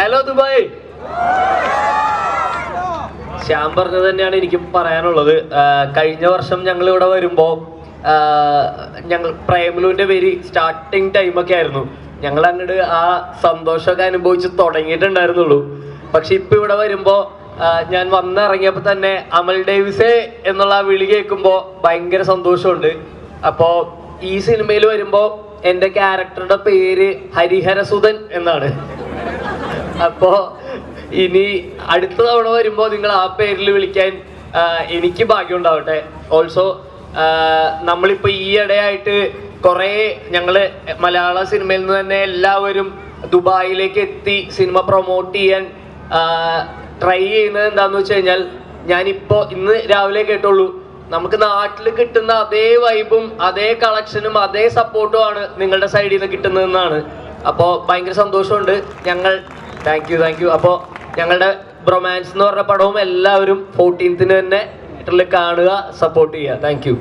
Hello Dubai. Shyam പറഞ്ഞത് തന്നെയാണ് എനിക്കും പറയാനുള്ളത്. കഴിഞ്ഞ വർഷം ഞങ്ങൾ ഇവിടെ വരുമ്പോ ഞങ്ങൾ പ്രേമലുവിന്റെ പേര് സ്റ്റാർട്ടിങ് ടൈമൊക്കെ ആയിരുന്നു. ഞങ്ങൾ അങ്ങോട്ട് ആ സന്തോഷമൊക്കെ അനുഭവിച്ച് തുടങ്ങിയിട്ടുണ്ടായിരുന്നുള്ളൂ. പക്ഷെ ഇപ്പൊ ഇവിടെ വരുമ്പോ ഞാൻ വന്നിറങ്ങിയപ്പോ തന്നെ അമൽ ഡേവിസേ എന്നുള്ള ആ വിളി കേൾക്കുമ്പോ ഭയങ്കര സന്തോഷമുണ്ട്. അപ്പോ ഈ സിനിമയിൽ വരുമ്പോ എന്റെ ക്യാരക്ടറുടെ പേര് ഹരിഹരസുധൻ എന്നാണ്. അപ്പോ ഇനി അടുത്ത തവണ വരുമ്പോ നിങ്ങൾ ആ പേരിൽ വിളിക്കാൻ എനിക്ക് ഭാഗ്യം ഉണ്ടാവട്ടെ. ഓൾസോ നമ്മളിപ്പോ ഈ ഇടയായിട്ട് കുറെ ഞങ്ങള് മലയാള സിനിമയിൽ നിന്ന് തന്നെ എല്ലാവരും ദുബായിലേക്ക് എത്തി സിനിമ പ്രൊമോട്ട് ചെയ്യാൻ ട്രൈ ചെയ്യുന്നത് എന്താന്ന് വെച്ച് കഴിഞ്ഞാൽ, ഞാനിപ്പോ ഇന്ന് രാവിലെ കേട്ടുള്ളൂ, നമുക്ക് നാട്ടിൽ കിട്ടുന്ന അതേ വൈബും അതേ കളക്ഷനും അതേ സപ്പോർട്ടും ആണ് നിങ്ങളുടെ സൈഡിൽ നിന്ന് കിട്ടുന്നതെന്നാണ്. അപ്പോൾ ഭയങ്കര സന്തോഷമുണ്ട്. ഞങ്ങൾ താങ്ക് യു. അപ്പോൾ ഞങ്ങളുടെ ബ്രൊമാൻസ് എന്ന് പറഞ്ഞ പടവും എല്ലാവരും 14th തന്നെ തിയേറ്ററിൽ കാണുക, സപ്പോർട്ട് ചെയ്യുക. Thank you.